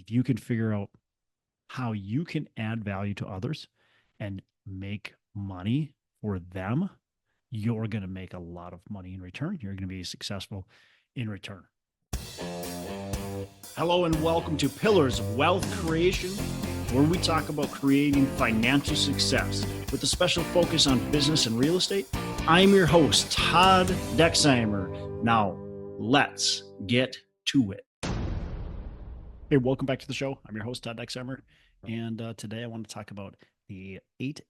if you can figure out how you can add value to others and make money for them, you're going to make a lot of money in return. You're going to be successful in return. Hello and welcome to Pillars of Wealth Creation, where we talk about creating financial success with a special focus on business and real estate. I'm your host, Todd Dexheimer. Now, let's get to it. Hey, welcome back to the show. I'm your host, Todd Dexheimer, and today I want to talk about the 8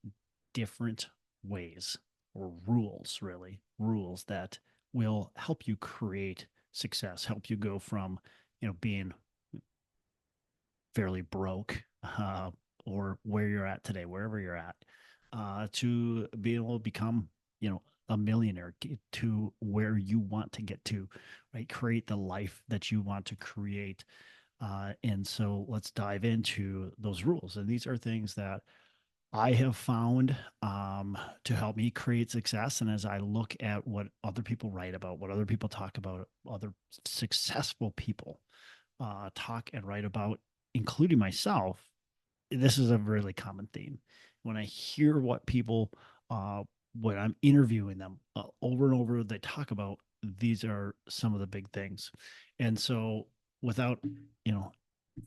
different ways or rules, really, rules that will help you create success, help you go from, being fairly broke or where you're at today, wherever you're at, to be able to become, a millionaire, get to where you want to get to, right? Create the life that you want to create. And so let's dive into those rules. And these are things that I have found to help me create success. And as I look at what other people write about, what other people talk about, other successful people talk and write about, including myself, this is a really common theme. When I hear what people, when I'm interviewing them over and over, they talk about, these are some of the big things. And so without,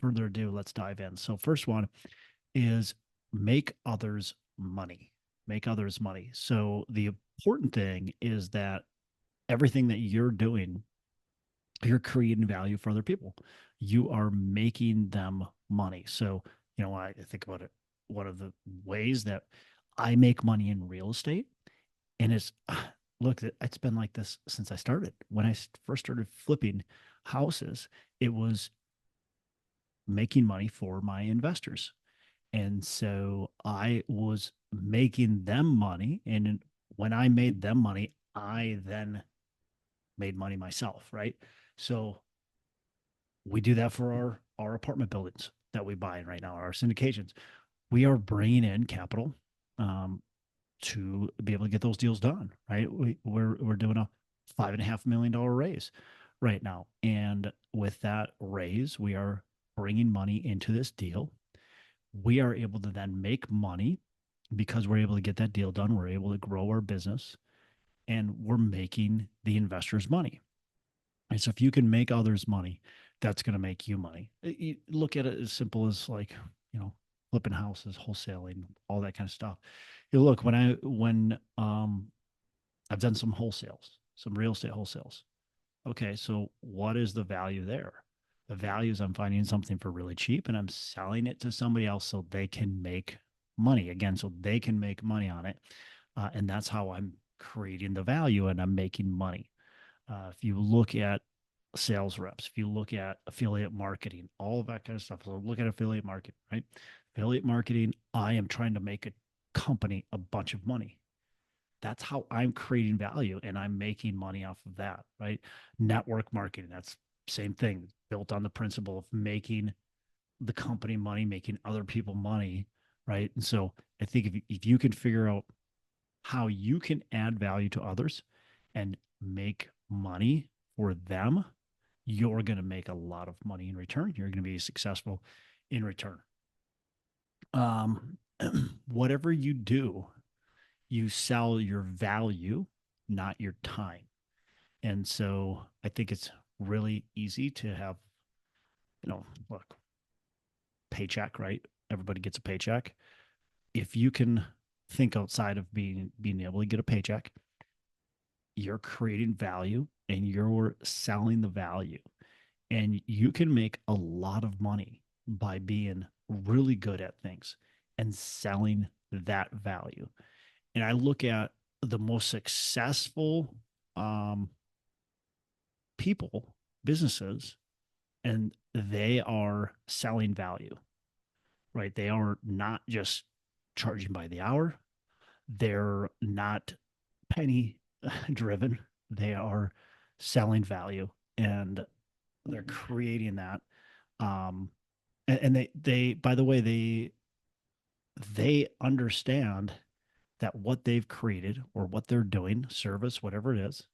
further ado, let's dive in. So first one is make others money. Make others money. So the important thing is that everything that you're doing, you're creating value for other people. You are making them money. So, I think about it, one of the ways that I make money in real estate, and look, it's been like this since I started. When I first started flipping houses, it was making money for my investors. And so I was making them money. And when I made them money, I then made money myself, right? So we do that for our apartment buildings that we buy in right now, our syndications. We are bringing in capital to be able to get those deals done, right? We're doing a $5.5 million raise right now. And with that raise, we are bringing money into this deal. We are able to then make money because we're able to get that deal done. We're able to grow our business and we're making the investors money. And so if you can make others money, that's going to make you money. You look at it as simple as flipping houses, wholesaling, all that kind of stuff. Look, when I've done some wholesales, some real estate wholesales. Okay, so what is the value there? The value is I'm finding something for really cheap and I'm selling it to somebody else so they can make money again, so they can make money on it. And that's how I'm creating the value and I'm making money. If you look at sales reps, if you look at affiliate marketing, all of that kind of stuff. So look at affiliate marketing, right? Affiliate marketing, I am trying to make a company a bunch of money. That's how I'm creating value and I'm making money off of that, right? Network marketing, that's same thing, built on the principle of making the company money, making other people money, right? And so I think if you can figure out how you can add value to others and make money for them, you're going to make a lot of money in return. You're going to be successful in return. Whatever you do, you sell your value, not your time. And so I think it's really easy to have, look, paycheck, right? Everybody gets a paycheck. If you can think outside of being able to get a paycheck, you're creating value and you're selling the value. And you can make a lot of money by being really good at things and selling that value. And I look at the most successful people, businesses, and they are selling value, right? They are not just charging by the hour. They're not penny driven. They are selling value and they're creating that. And they, by the way, they understand that what they've created or what they're doing, service, whatever it is,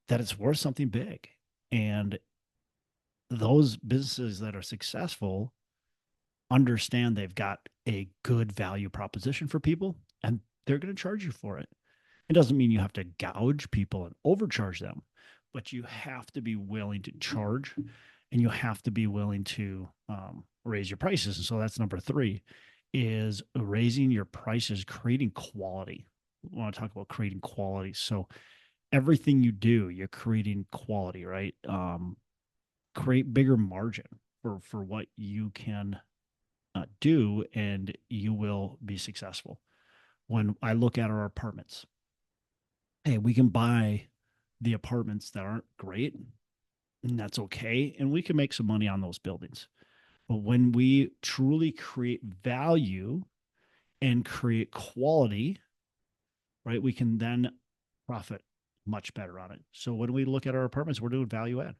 that it's worth something big. And those businesses that are successful understand they've got a good value proposition for people and they're going to charge you for it. It doesn't mean you have to gouge people and overcharge them, but you have to be willing to charge and you have to be willing to raise your prices. And so that's number three is raising your prices, creating quality. We want to talk about creating quality. So everything you do, you're creating quality, right? Create bigger margin for what you can do, and you will be successful. When I look at our apartments, hey, we can buy the apartments that aren't great, and that's okay. And we can make some money on those buildings. But when we truly create value and create quality, right, we can then profit much better on it. So when we look at our apartments, we're doing value add.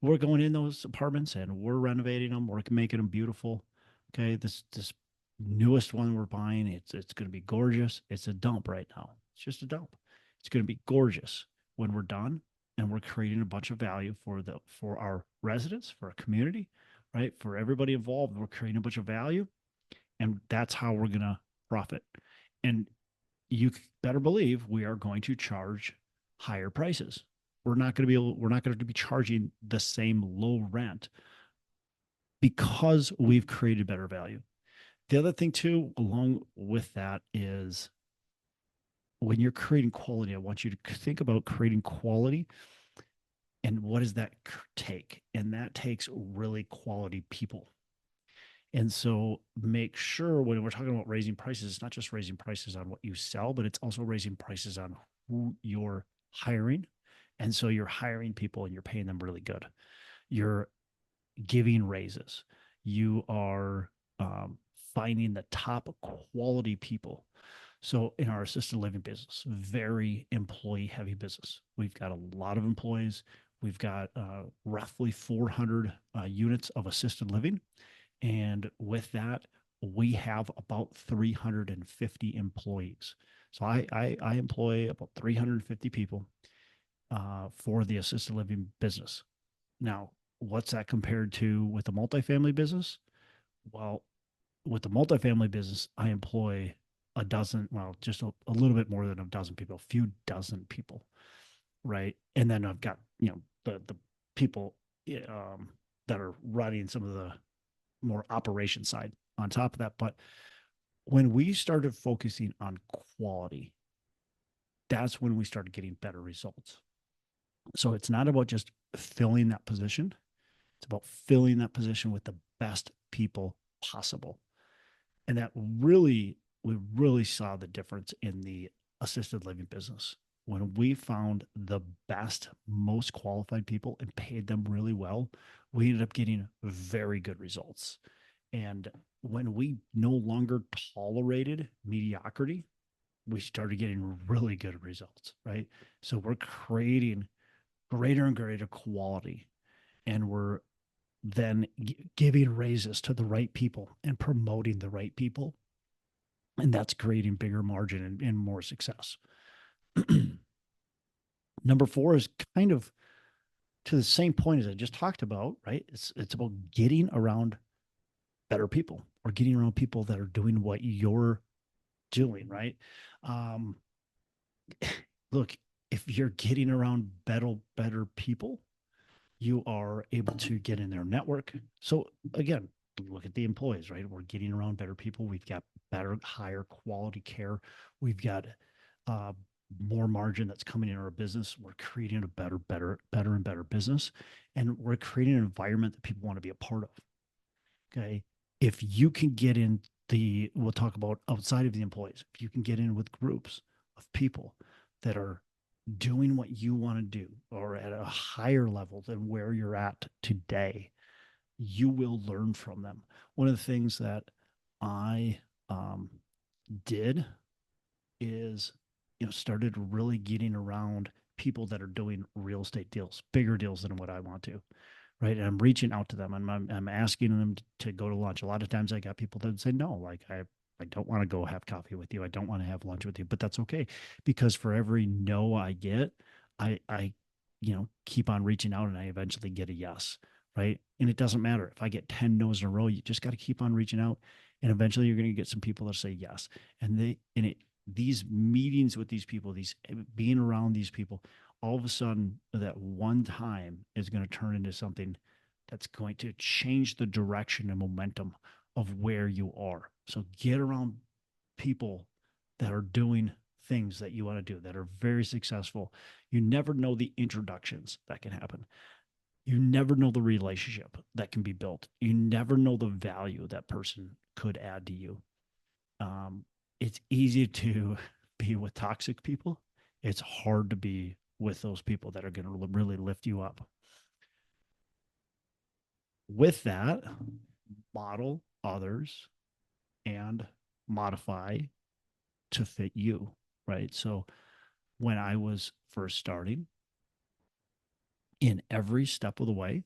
We're going in those apartments and we're renovating them. We're making them beautiful. Okay, this newest one we're buying, it's going to be gorgeous. It's a dump right now. It's just a dump. It's going to be gorgeous when we're done, and we're creating a bunch of value for our residents, for our community, right? For everybody involved, we're creating a bunch of value, and that's how we're going to profit. And you better believe we are going to charge higher prices. We're not going to be charging the same low rent because we've created better value. The other thing too, along with that, is when you're creating quality, I want you to think about creating quality and what does that take? And that takes really quality people. And so make sure when we're talking about raising prices, it's not just raising prices on what you sell, but it's also raising prices on who you're hiring. And so you're hiring people and you're paying them really good. You're giving raises. You are finding the top quality people. So in our assisted living business, very employee heavy business. We've got a lot of employees. We've got roughly 400 units of assisted living. And with that, we have about 350 employees. So I employ about 350 people for the assisted living business. Now, what's that compared to with the multifamily business? Well, with the multifamily business, I employ a dozen, well, just a little bit more than a dozen people, a few dozen people, right? And then I've got, the people that are running some of the more operation side on top of that. But when we started focusing on quality, that's when we started getting better results. So it's not about just filling that position. It's about filling that position with the best people possible. And that really, we really saw the difference in the assisted living business. When we found the best, most qualified people and paid them really well, we ended up getting very good results. And when we no longer tolerated mediocrity, we started getting really good results, right? So we're creating greater and greater quality, and we're then giving raises to the right people and promoting the right people. And that's creating bigger margin and more success. Number four is kind of to the same point as I just talked about, right? It's about getting around better people or getting around people that are doing what you're doing, right? Um, Look, if you're getting around better people, you are able to get in their network. So again, look at the employees, right? We're getting around better people. We've got better, higher quality care. We've got uh, more margin that's coming in our business. We're creating a better and better business, and we're creating an environment that people want to be a part of. Okay, if you can get in we'll talk about outside of the employees. If you can get in with groups of people that are doing what you want to do or at a higher level than where you're at today, you will learn from them. One of the things that I did is, started really getting around people that are doing real estate deals, bigger deals than what I want to, right? And I'm reaching out to them and I'm asking them to go to lunch. A lot of times I got people that say, no, like I don't want to go have coffee with you. I don't want to have lunch with you, but that's okay. Because for every no I get, I keep on reaching out and I eventually get a yes, right? And it doesn't matter if I get 10 no's in a row, you just got to keep on reaching out. And eventually you're going to get some people that say yes. These meetings with these people, these being around these people, all of a sudden that one time is going to turn into something that's going to change the direction and momentum of where you are. So get around people that are doing things that you want to do that are very successful. You never know the introductions that can happen. You never know the relationship that can be built. You never know the value that person could add to you. It's easy to be with toxic people. It's hard to be with those people that are going to really lift you up. With that, model others and modify to fit you, right? So when I was first starting, in every step of the way,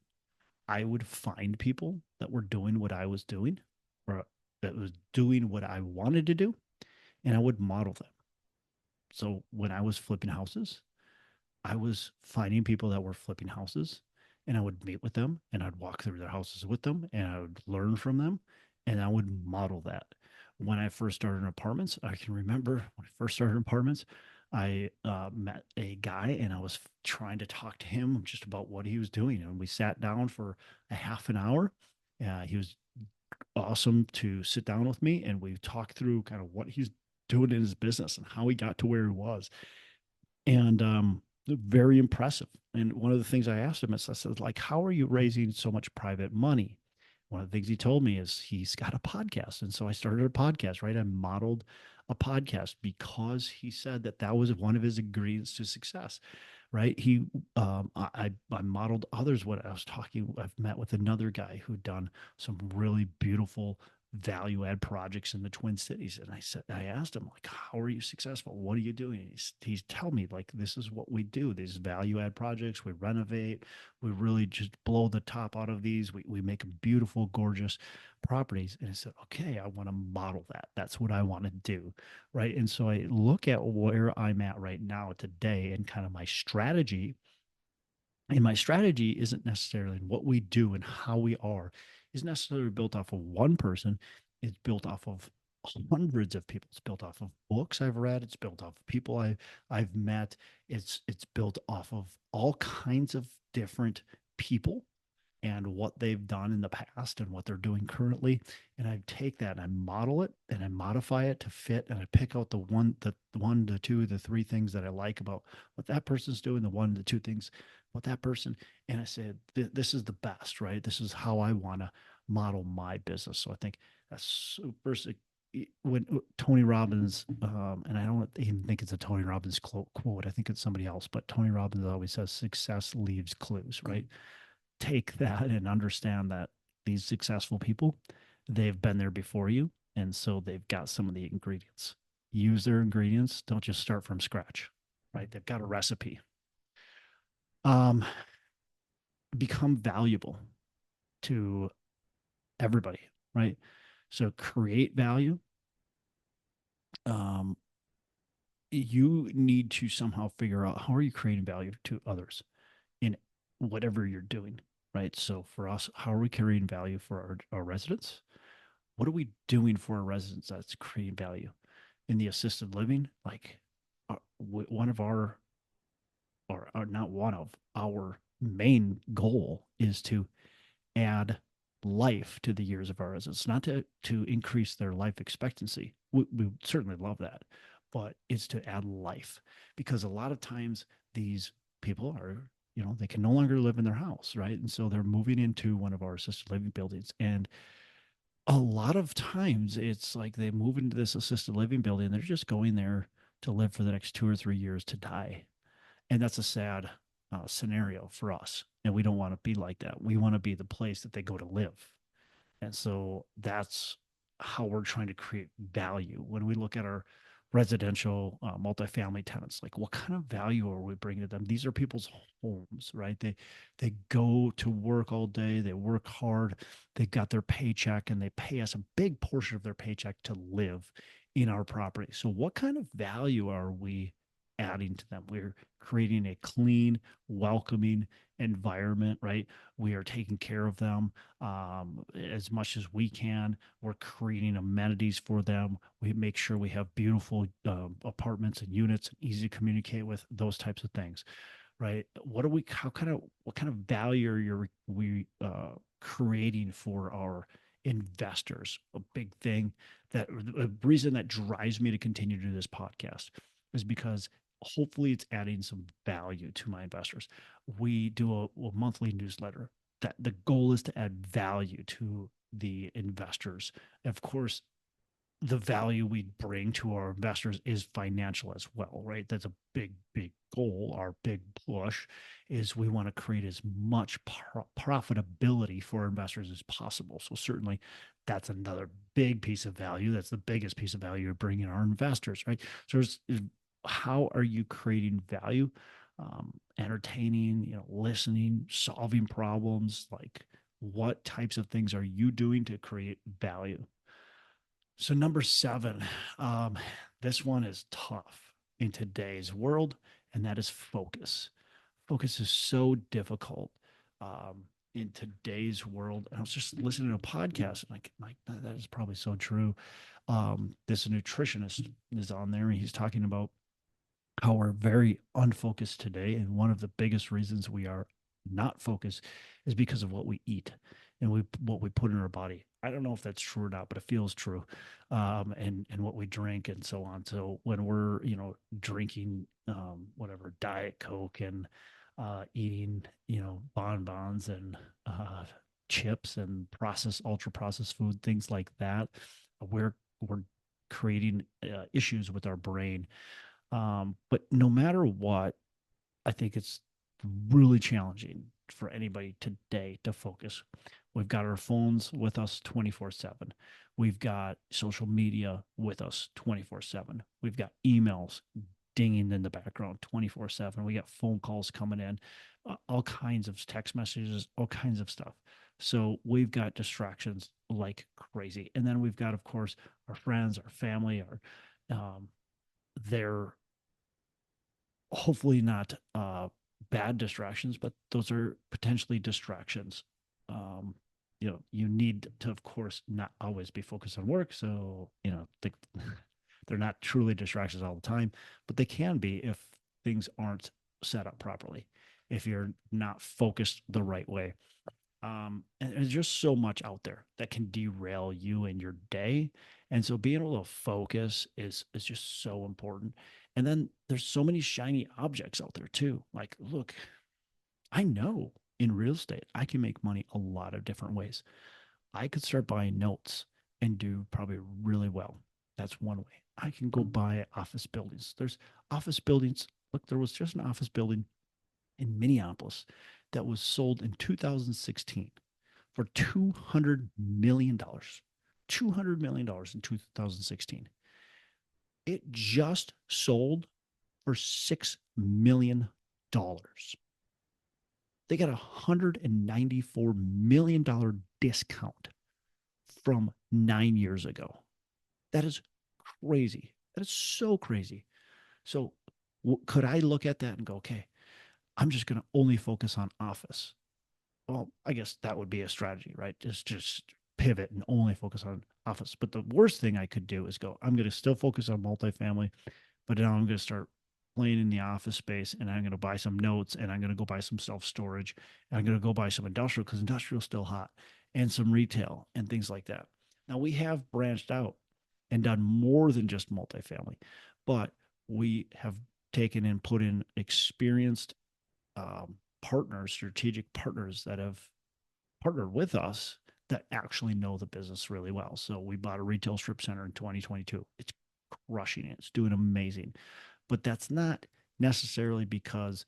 I would find people that were doing what I was doing or that was doing what I wanted to do, and I would model them. So when I was flipping houses, I was finding people that were flipping houses and I would meet with them and I'd walk through their houses with them and I would learn from them and I would model that. When I first started in apartments, I can remember when I first started in apartments, I met a guy and I was trying to talk to him just about what he was doing. And we sat down for a half an hour. He was awesome to sit down with me and we talked through kind of what he's doing in his business and how he got to where he was. And very impressive. And one of the things I asked him is, I said, like, how are you raising so much private money? One of the things he told me is he's got a podcast. And so I started a podcast, right? I modeled a podcast because he said that that was one of his ingredients to success, right? I modeled others. What I was talking, I've met with another guy who'd done some really beautiful value add projects in the Twin Cities. And I asked him, like, how are you successful? What are you doing? He's telling me, like, this is what we do. These value add projects, we renovate, we really just blow the top out of these. We make beautiful, gorgeous properties. And I said, okay, I want to model that. That's what I want to do. Right. And so I look at where I'm at right now today and kind of my strategy. And my strategy isn't necessarily what we do and how we are, is necessarily built off of one person. It's built off of hundreds of people. It's built off of books I've read. It's built off of people I've met. It's built off of all kinds of different people and what they've done in the past and what they're doing currently. And I take that and I model it and I modify it to fit. And I pick out the one, the two, the three things that I like about what that person's doing, the one, the two things about that person. And I said, this is the best, right? This is how I want to model my business. So I think that's super. When Tony Robbins, and I don't even think it's a Tony Robbins quote, I think it's somebody else, but Tony Robbins always says success leaves clues, right? Take that and understand that these successful people, they've been there before you. And so they've got some of the ingredients. Use their ingredients. Don't just start from scratch, right? They've got a recipe. Um, become valuable to everybody, right? So create value. Um, you need to somehow figure out, how are you creating value to others in whatever you're doing, right? So for us, how are we creating value for our residents? What are we doing for our residents that's creating value in the assisted living? Like one of or not one of our main goal is to add life to the years of our residents, not to increase their life expectancy. We certainly love that, but it's to add life, because a lot of times these people are, they can no longer live in their house, right? And so they're moving into one of our assisted living buildings. And a lot of times it's like they move into this assisted living building, they're just going there to live for the next 2 or 3 years to die. And that's a sad scenario for us. And we don't want to be like that. We want to be the place that they go to live. And so that's how we're trying to create value. When we look at our residential multifamily tenants, like, what kind of value are we bringing to them? These are people's homes, right? They go to work all day, they work hard, they got their paycheck, and they pay us a big portion of their paycheck to live in our property. So what kind of value are we adding to them. We're creating a clean, welcoming environment, right? We are taking care of them as much as we can. We're creating amenities for them. We make sure we have beautiful apartments and units, easy to communicate with, those types of things, right? What kind of value are we creating for our investors? A big thing that a reason that drives me to continue to do this podcast is because hopefully it's adding some value to my investors. We do a monthly newsletter that the goal is to add value to the investors. Of course, the value we bring to our investors is financial as well, right? That's a big, big goal. Our big push is we want to create as much profitability for our investors as possible. So certainly that's another big piece of value. That's the biggest piece of value we're bringing our investors, right? So how are you creating value? Entertaining, listening, solving problems, like what types of things are you doing to create value? So number seven, this one is tough in today's world, and that is focus. Focus is so difficult in today's world. And I was just listening to a podcast, and like that is probably so true. This nutritionist is on there, and he's talking about how we're very unfocused today, and one of the biggest reasons we are not focused is because of what we eat and what we put in our body. I don't know if that's true or not, but it feels true. And what we drink and so on. So when we're drinking whatever Diet Coke and eating bonbons and chips and processed ultra processed food, things like that, we're creating issues with our brain. But no matter what, I think it's really challenging for anybody today to focus. We've got our phones with us 24/7. We've got social media with us 24/7. We've got emails dinging in the background 24/7. We got phone calls coming in, all kinds of text messages, all kinds of stuff. So we've got distractions like crazy. And then we've got, of course, our friends, our family, um, their hopefully not bad distractions, but those are potentially distractions. You need to, of course, not always be focused on work. So, they're not truly distractions all the time, but they can be if things aren't set up properly, if you're not focused the right way. And there's just so much out there that can derail you in your day. And so being able to focus is just so important. And then there's so many shiny objects out there too. Like, look, I know in real estate, I can make money a lot of different ways. I could start buying notes and do probably really well. That's one way. I can go buy office buildings. There's office buildings. Look, there was just an office building in Minneapolis that was sold in 2016 for $200 million. $200 million in 2016. It just sold for $6 million. They got a $194 million discount from 9 years ago. That is crazy. That is so crazy. So, could I look at that and go, okay, I'm just going to only focus on office? Well, I guess that would be a strategy, right? Just pivot and only focus on office. But the worst thing I could do is go, I'm going to still focus on multifamily, but now I'm going to start playing in the office space, and I'm going to buy some notes, and I'm going to go buy some self-storage, and I'm going to go buy some industrial because industrial is still hot, and some retail and things like that. Now we have branched out and done more than just multifamily, but we have taken and put in experienced partners, strategic partners that have partnered with us that actually know the business really well. So we bought a retail strip center in 2022. It's crushing it. It's doing amazing. But that's not necessarily because,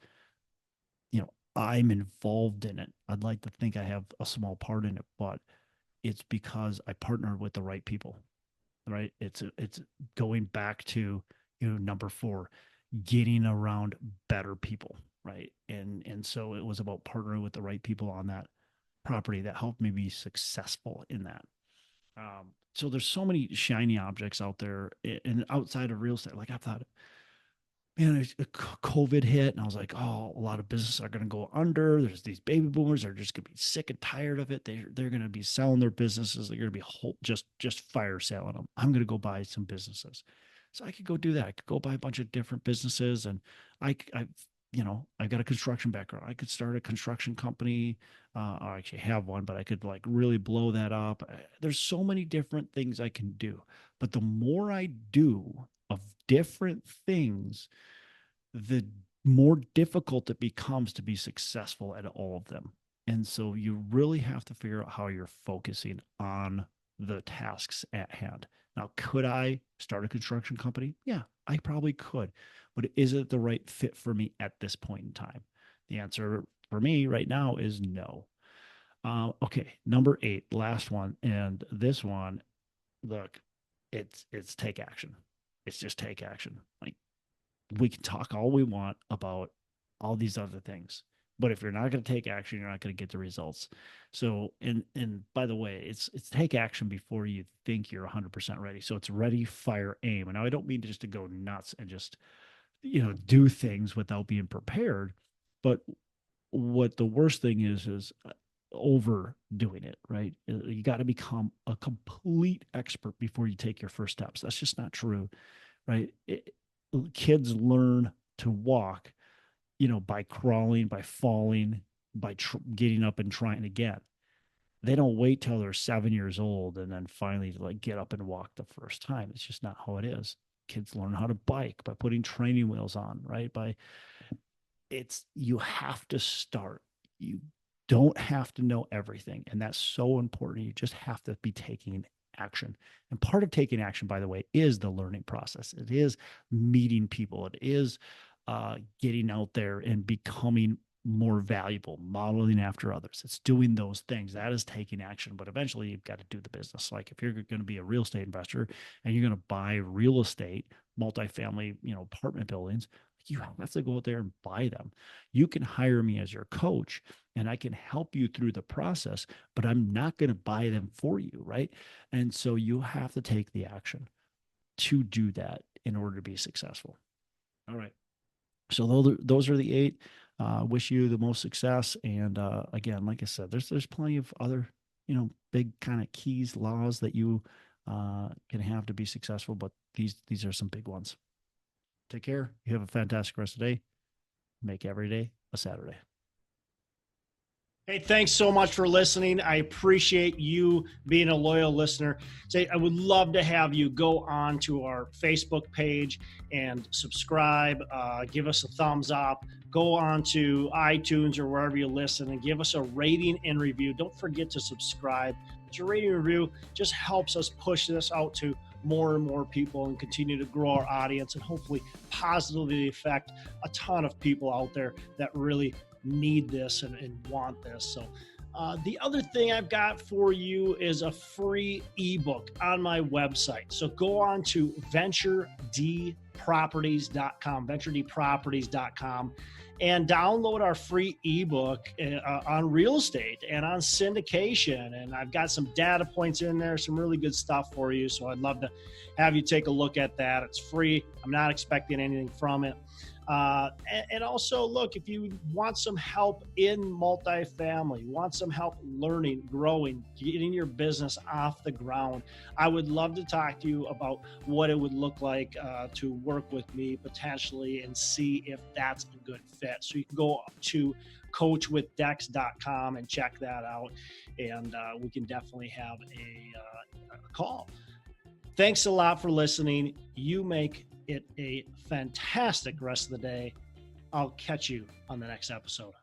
I'm involved in it. I'd like to think I have a small part in it, but it's because I partnered with the right people, right? It's going back to, number four, getting around better people, right? And so it was about partnering with the right people on that property that helped me be successful in that. So there's so many shiny objects out there and outside of real estate. Like I thought, man, COVID hit, and I was like, oh, a lot of businesses are going to go under. There's these baby boomers that are just going to be sick and tired of it. They're going to be selling their businesses. They're going to be just fire selling them. I'm going to go buy some businesses. So I could go do that. I could go buy a bunch of different businesses, and I've got a construction background. I could start a construction company. I actually have one, but I could like really blow that up. There's so many different things I can do. But the more I do of different things, the more difficult it becomes to be successful at all of them. And so you really have to figure out how you're focusing on the tasks at hand. Now, could I start a construction company? Yeah, I probably could. But is it the right fit for me at this point in time? The answer for me right now is no. Okay, number 8, last one. And this one, look, it's take action. It's just take action. Like, we can talk all we want about all these other things, but if you're not going to take action, you're not going to get the results. So, and by the way, it's take action before you think you're 100% ready. So it's ready, fire, aim. And now I don't mean just to go nuts and just do things without being prepared, but what the worst thing is overdoing it, right? You got to become a complete expert before you take your first steps. That's just not true, right? Kids learn to walk, by crawling, by falling, by getting up and trying again. They don't wait till they're 7 years old and then finally like get up and walk the first time. It's just not how it is. Kids learn how to bike by putting training wheels on, right? You have to start. You don't have to know everything. And that's so important. You just have to be taking action. And part of taking action, by the way, is the learning process. It is meeting people. It is getting out there and becoming more valuable, modeling after others. It's doing those things. That is taking action. But eventually you've got to do the business. Like if you're going to be a real estate investor and you're going to buy real estate, multifamily, apartment buildings, you have to go out there and buy them. You can hire me as your coach and I can help you through the process, but I'm not going to buy them for you, right? And so you have to take the action to do that in order to be successful. All right. So those are the 8. Wish you the most success. And again, like I said, there's plenty of other, big kind of keys, laws that you can have to be successful, but these are some big ones. Take care. You have a fantastic rest of the day. Make every day a Saturday. Hey, thanks so much for listening. I appreciate you being a loyal listener. I would love to have you go on to our Facebook page and subscribe. Give us a thumbs up. Go on to iTunes or wherever you listen and give us a rating and review. Don't forget to subscribe. But your rating and review just helps us push this out to more and more people and continue to grow our audience and hopefully positively affect a ton of people out there that really need this and want this. So the other thing I've got for you is a free ebook on my website. So go on to venturedproperties.com, and download our free ebook on real estate and on syndication. And I've got some data points in there, some really good stuff for you. So I'd love to have you take a look at that. It's free. I'm not expecting anything from it. And also, look, if you want some help in multifamily, want some help learning, growing, getting your business off the ground, I would love to talk to you about what it would look like to work with me potentially and see if that's a good fit. So you can go to coachwithdex.com and check that out, and we can definitely have a call. Thanks a lot for listening. You make it a fantastic rest of the day. I'll catch you on the next episode.